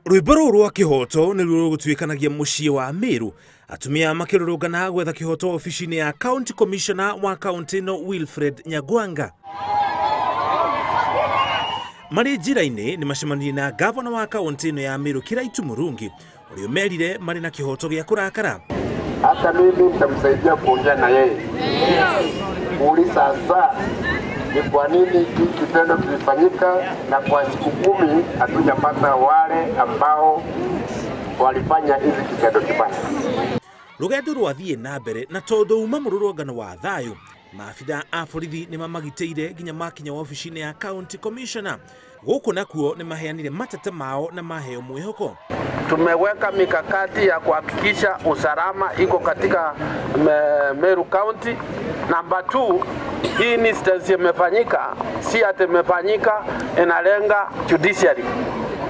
Rwimbo rwa kihoto ni rugutuikanagia mucii wa Meru. Atumia makirurungana gwetha kihoto ofisini ya County Commissioner wa kaunti no Wilfred Nyagwanga. Mari njira-ini ni macemanirie na governor wa kaunti no ya Meru Kairitu Murungi uria merire mari na kihoto gia kurakara. Hata mimi nitamsaidia kuongea na yeye. Kuuliza sasa ni kwa nini hiki kitendo kilifanyika na kwa siku 10 hatujapata wale ambao walifanya hizi kitendo kibaya. Rugendo rwathii nambere na tondu uma mururungano wa thayu, maafitha a borithi ni mamagiteire nginya makinya ofisini ya County Commissioner. Guku nakuo ni maheanire matete mao na maheo mwihoko. Tumeweka mikakati ya kuhakikisha usalama iko katika Meru County. Number 2, hii instance imefanyika, si ati imefanyika inalenga judiciary.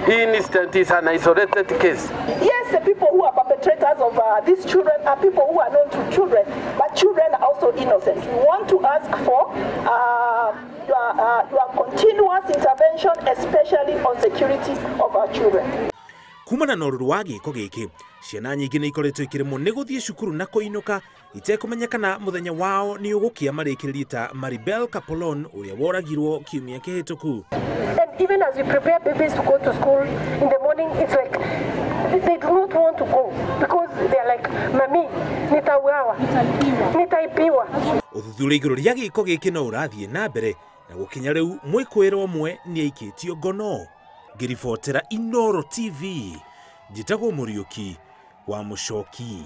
Hii instance is an isolated case. Yes, the people who are perpetrators of these children are people who are known to children, but children are also innocent. We want to ask for your continuous intervention, especially on security of our children. Kuuma na ruru wa giko giki, ciana nyingi ni ikoretwo ikiremwo ni guthie cukuru na kuinuka itekumenyekana muthenya wao ni ugukia marikiririe ta Maribel Kapolon uria woragirwo kiumia kihituku. And even as we prepare babies to go to school in the morning, it's like they do not want to go because they're like, mami, nitauawa, nitaipiwa. Uthuthuria iguru ria giko giki no urathii nambere na gukinya riu mwikwiro mwe ni aikitio ngono. Ngiribotera Inoro TV, njitagwo Muriuki wa Mucoki.